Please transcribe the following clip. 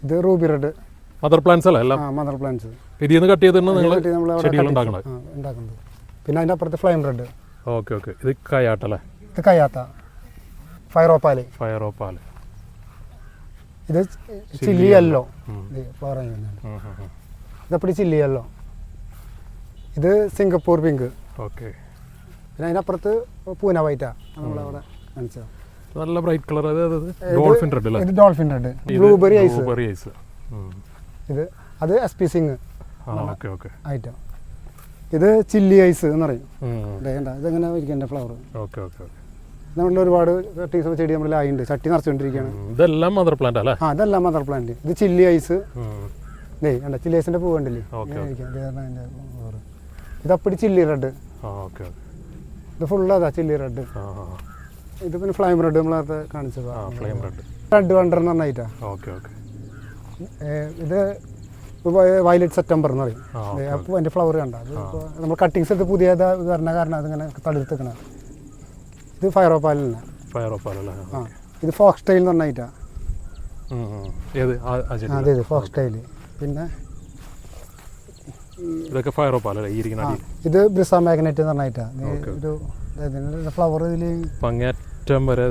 ഇത് Ruby red. Mother plants അല്ല എല്ലാം? Mother plants. ഇതിന്ന് കട്ട് ചെയ്തിട്ട് നിങ്ങൾ ചെടികൾ ഉണ്ടാക്കുന്നത്? പിന്നെ അതിൻ്റെ അപ്പുറത്ത് ഫ്ലെയിം റെഡ്. Okay okay. ഇത് കയാട്ടല്ലേ? ഇത് കയാത്ത. ഫയറോപ്പാല്. ഫയറോപ്പാല്. ഇത് ചില്ലി യെല്ലോ. ഇതപ്പടി ചില്ലി യെല്ലോ. ഇത് സിംഗപ്പൂർ പിങ്ക്. ഓക്കെ. പിന്നെ അതിനപ്പുറത്ത് പൂന വൈറ്റാ നമ്മളവിടെ കാണിച്ചത്. നല്ല ബ്രൈറ്റ് കളർ. ഡോൾഫിൻ റെഡ് അല്ലേ? ഇത് ഡോൾഫിൻ റെഡ്. Blueberry ice. ഇത് അത് SP സിംഗ് ഐറ്റം. ഇത് ചില്ലി ഐസ് എന്ന് പറയും. ഇതെങ്ങനെ ഇരിക്കും ഫ്ലവർ. നമ്മളിൽ ഒരുപാട് ചെടി നമ്മൾ ആയിട്ടുണ്ട്, ചട്ടി നിറച്ചുകൊണ്ടിരിക്കുകയാണ്. ഇതെല്ലാം മദർ പ്ലാന്റ് അല്ലേ? ഇതെല്ലാം മദർ പ്ലാന്റ്. ഇത് ചില്ലി ഐസ്. കണ്ട ചില്ലി ഐസിന്റെ പൂ കണ്ടില്ലേ? ഇതപ്പടി ചില്ലി റെഡ്. ഇത് ഫുള്ള് അതാ ചില്ലി റെഡ്. ഇത് പിന്നെ ഫ്ലെയിം റെഡ് നമ്മൾ നേരത്തെ കാണിച്ചത്. റെഡ് വണ്ടർ എന്ന് പറഞ്ഞ ഐറ്റാ. ഇത് വയലറ്റ് സെപ്റ്റംബർ എന്ന് പറയും. അപ്പോൾ അതിൻ്റെ ഫ്ലവർ കണ്ട അത് നമ്മൾ കട്ടിങ്സ് എടുത്ത് പുതിയ വരണ കാരണം അതിങ്ങനെ തളിർത്തിക്കണ. ഇത് ഫയറോപ്പാലിന്. ഇത് ഫോക്സ് ടൈൽ എന്ന് പറഞ്ഞ ഐറ്റാ. അതെ ഫോക്സ് ടൈൽ. പിന്നെ ഇത് ബ്രിസ മാഗ്നറ്റ് എന്ന് പറഞ്ഞ ഐറ്റാ. ഒരു ഫ്ലവർ ഇതിൽ അങ്ങേറ്റം വരെ